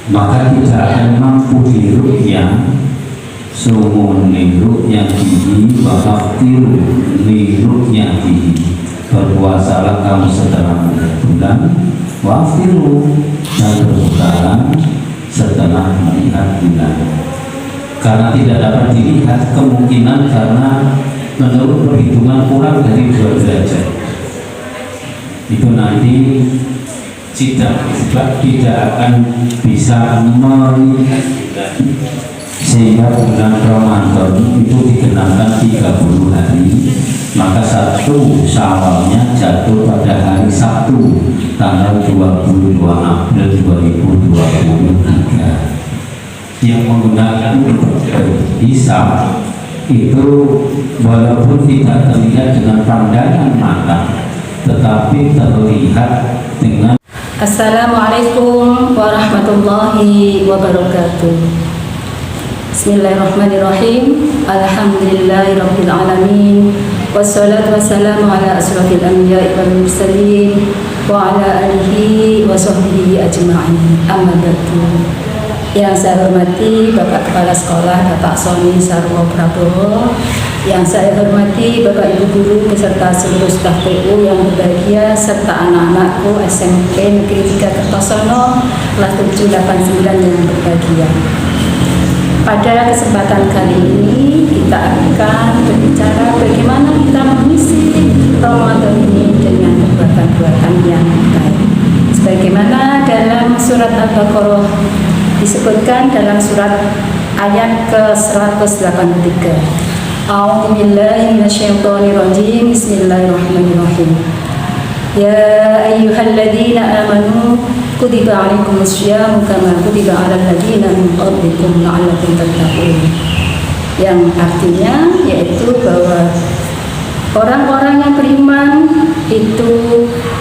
maka tidak akan mampu diruqyah sumuni ruqyatihi wa aftiru li ruqyatihi. Berpuasalah kamu setelah melihat bulan, wa aftiru, dan berbukalah setelah melihat bulan. Karena tidak dapat dilihat, kemungkinan karena menurut perhitungan kurang dari 2 derajat itu nanti tidak akan bisa melihat bulan, sehingga bulan Ramadan itu digenapkan 30 hari. Maka 1 Syawalnya jatuh pada hari Sabtu tanggal 22 April 2023. Yang menggunakan hisab itu walaupun tidak terlihat dengan pandangan mata, tetapi terlihat dengan. Assalamualaikum warahmatullahi wabarakatuh. Bismillahirrahmanirrahim. Alhamdulillahirabbil alamin. Wassalatu wassalamu ala asyrafil anbiya'i wal mursalin wa ala alihi wa sahbihi ajma'in. Amma ba'du. Yang saya hormati Bapak Kepala Sekolah Bapak Sony Sarwo Prabowo, yang saya hormati Bapak Ibu Guru beserta seluruh staf TU yang berbahagia, serta anak-anakku SMP Negeri 3 Kertosono kelas 789 yang berbahagia. Pada kesempatan kali ini kita akan berbicara bagaimana kita mengisi Ramadan ini dengan perbuatan-perbuatan yang baik. Sebagaimana dalam surat Al-Baqarah disebutkan dalam surat ayat ke-183. A'udzubillahi minasyaitonirrajim. Bismillahirrahmanirrahim. Ya ayyuhalladzina amanu kutiba 'alaikumusyamu kama kutiba 'alal ladzina min qablikum la'allakum tattaqun. Yang artinya yaitu bahwa orang-orang yang beriman itu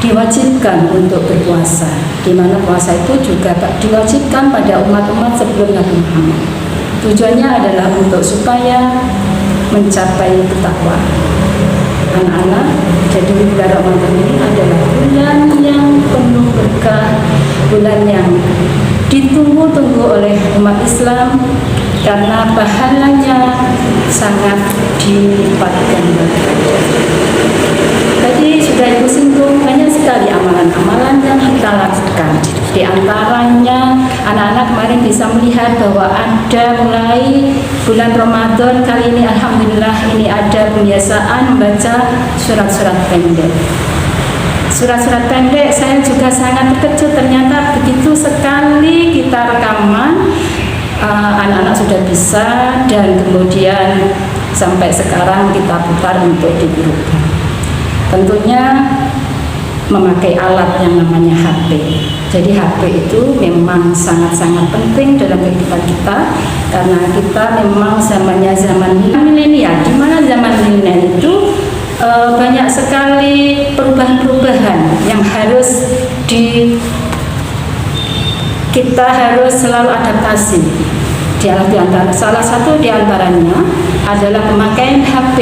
diwajibkan untuk berpuasa, di mana puasa itu juga diwajibkan pada umat-umat sebelum Nabi Muhammad. Tujuannya adalah untuk supaya mencapai ketakwaan. Anak-anak, jadi bulan Ramadan ini adalah bulan yang penuh berkah, bulan yang ditunggu-tunggu oleh umat Islam karena pahalanya sangat dilipat gandakan. Tadi sudah Ibu singgung, banyak sekali amalan-amalan yang kita lakukan. Di antaranya anak-anak kemarin bisa melihat bahwa ada mulai bulan Ramadan kali ini, alhamdulillah ini ada kebiasaan membaca surat-surat pendek. Surat-surat pendek saya juga sangat terkejut, ternyata begitu sekali kita rekaman, anak-anak sudah bisa, dan kemudian sampai sekarang kita putar untuk digurukan. Tentunya memakai alat yang namanya HP. Jadi HP itu memang sangat-sangat penting dalam kehidupan kita, karena kita memang zamannya zaman milenial, di mana zaman milenial itu banyak sekali perubahan-perubahan yang kita harus selalu adaptasi. Salah satu diantaranya adalah pemakaian HP.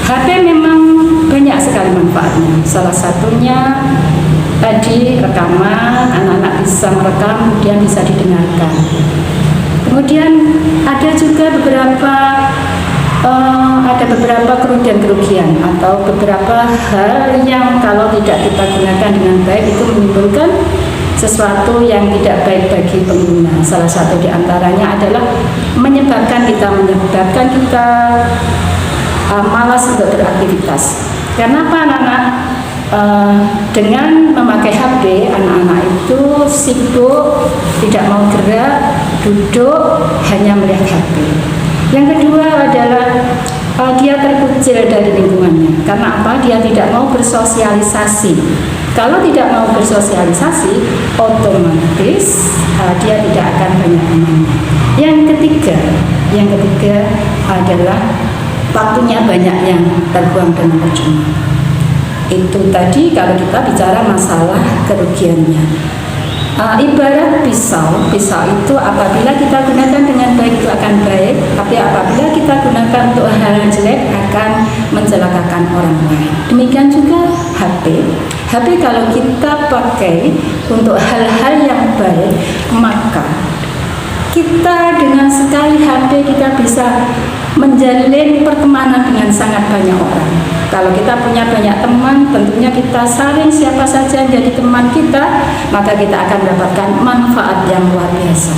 HP memang banyak sekali manfaatnya. Salah satunya tadi rekaman, anak-anak bisa merekam, kemudian bisa didengarkan. Kemudian ada juga beberapa kerugian-kerugian atau beberapa hal yang kalau tidak kita gunakan dengan baik itu menimbulkan sesuatu yang tidak baik bagi pengguna. Salah satu diantaranya adalah menyebabkan kita malas untuk beraktivitas. Karena apa anak-anak? Dengan memakai HP, anak-anak itu sibuk, tidak mau gerak, duduk, hanya melihat HP. Yang kedua adalah dia terkucil dari lingkungannya. Karena apa? Dia tidak mau bersosialisasi. Kalau tidak mau bersosialisasi, otomatis dia tidak akan banyak temannya. Yang ketiga adalah waktunya banyak yang terbuang dengan percuma. Itu tadi kalau kita bicara masalah kerugiannya. Ibarat pisau itu apabila kita gunakan dengan baik itu akan baik, tapi apabila kita gunakan untuk hal yang jelek akan mencelakakan orang lain. Demikian juga HP kalau kita pakai untuk hal-hal yang baik, maka kita dengan sekali HP kita bisa menjalin pertemanan dengan sangat banyak orang. Kalau kita punya banyak teman, tentunya kita saling siapa saja yang jadi teman kita, maka kita akan mendapatkan manfaat yang luar biasa.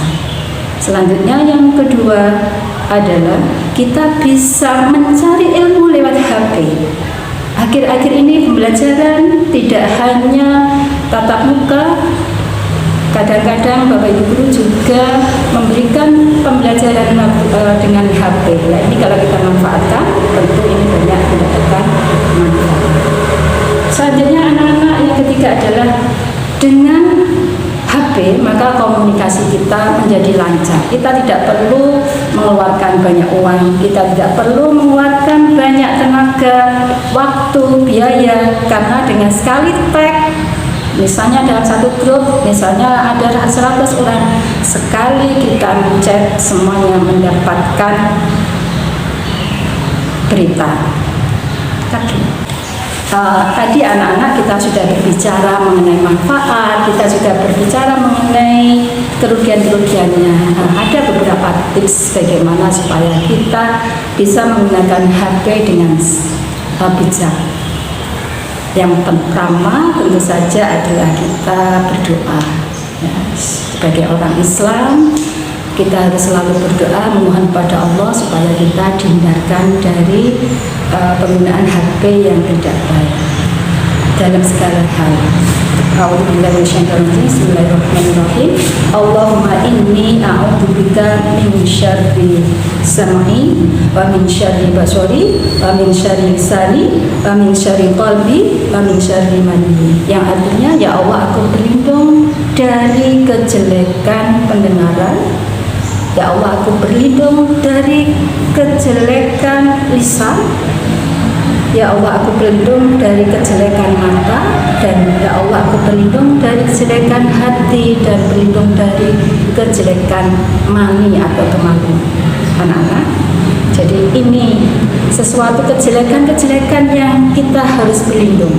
Selanjutnya yang kedua adalah kita bisa mencari ilmu lewat HP. Akhir-akhir ini pembelajaran tidak hanya tatap muka, kadang-kadang Bapak Ibu Guru juga memberikan pembelajaran dengan HP. Nah, ini kalau kita manfaatkan, tentu ini banyak mendapatkan manfaat. Selanjutnya anak-anak yang ketiga adalah dengan HP, maka komunikasi kita menjadi lancar. Kita tidak perlu mengeluarkan banyak uang, kita tidak perlu mengeluarkan banyak tenaga, waktu, biaya, karena dengan sekali tag, misalnya dalam satu grup, misalnya ada 100 orang, sekali kita chat semuanya mendapatkan berita. Tadi anak-anak kita sudah berbicara mengenai manfaat, kita juga berbicara mengenai kerugian-kerugiannya. Ada beberapa tips bagaimana supaya kita bisa menggunakan HP dengan bijak. Yang pertama tentu saja adalah kita berdoa. Ya, sebagai orang Islam, kita harus selalu berdoa memohon pada Allah supaya kita dihindarkan dari penggunaan HP yang tidak baik dalam segala hal. Bismillahirrahmanirrahim. Allahumma inni a'udzubika min syarri sam'i wa min syarri basari wa min syarri lisani wa min syarri qalbi wa min syarri mani. Yang artinya, ya Allah, aku berlindung dari kejelekan pendengaran. Ya Allah, aku berlindung dari kejelekan lisan. Ya Allah, aku berlindung dari kejelekan mata. Dan ya Allah, aku berlindung dari kejelekan hati dan berlindung dari kejelekan mani atau kemaluan. Anak-anak, jadi ini sesuatu kejelekan-kejelekan yang kita harus berlindung.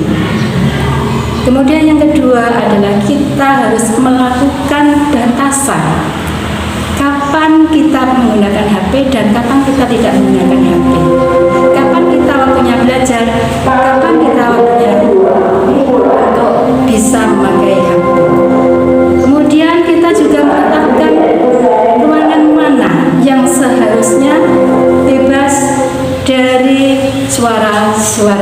Kemudian yang kedua adalah kita harus melakukan batasan. Kapan kita menggunakan HP dan kapan kita tidak menggunakan HP. Kapan kita waktunya belajar, kapan kita waktunya untuk bisa memakai HP. Kemudian kita juga menetapkan ruangan mana yang seharusnya bebas dari suara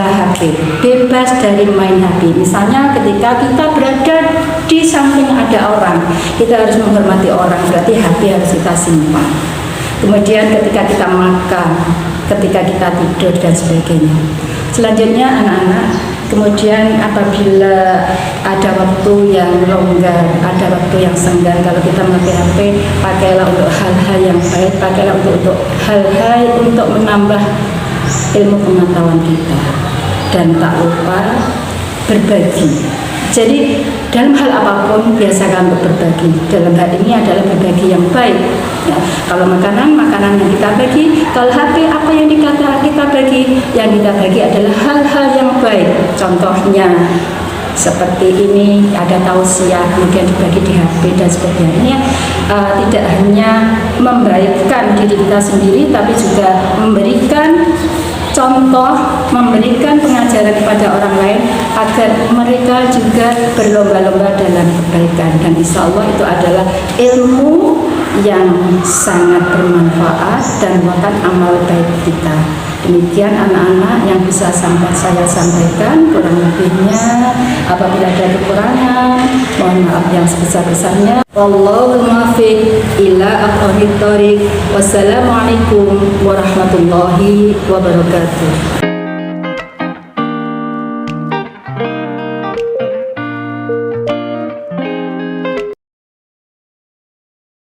HP, bebas dari main HP. Misalnya ketika kita berada di samping ada orang, kita harus menghormati orang, berarti HP harus kita simpan. Kemudian ketika kita makan, ketika kita tidur dan sebagainya. Selanjutnya anak-anak, kemudian apabila ada waktu yang longgar, ada waktu yang senggang, kalau kita memakai HP, pakailah untuk hal-hal yang baik, pakailah untuk hal-hal untuk menambah ilmu pengetahuan kita. Dan tak lupa berbagi. Jadi dalam hal apapun biasakan untuk berbagi. Dalam hal ini adalah berbagi yang baik. Ya, kalau makanan yang kita bagi. Kalau HP, apa yang kita bagi? Yang kita bagi adalah hal-hal yang baik. Contohnya seperti ini, ada tausiah kemudian dibagi di HP dan sebagainya. Ini tidak hanya membaikkan diri kita sendiri, tapi juga memberikan contoh, memberikan pengajaran kepada orang lain agar mereka juga berlomba-lomba dalam kebaikan. Dan insya Allah itu adalah ilmu yang sangat bermanfaat dan merupakan amal baik kita. Demikian anak-anak yang bisa saya sampaikan. Kurang lebihnya apabila ada kekurangan, mohon maaf yang sebesar-besarnya. Wallahul muwaffiq ila aqwamit thoriq. Wassalamualaikum warahmatullahi wabarakatuh.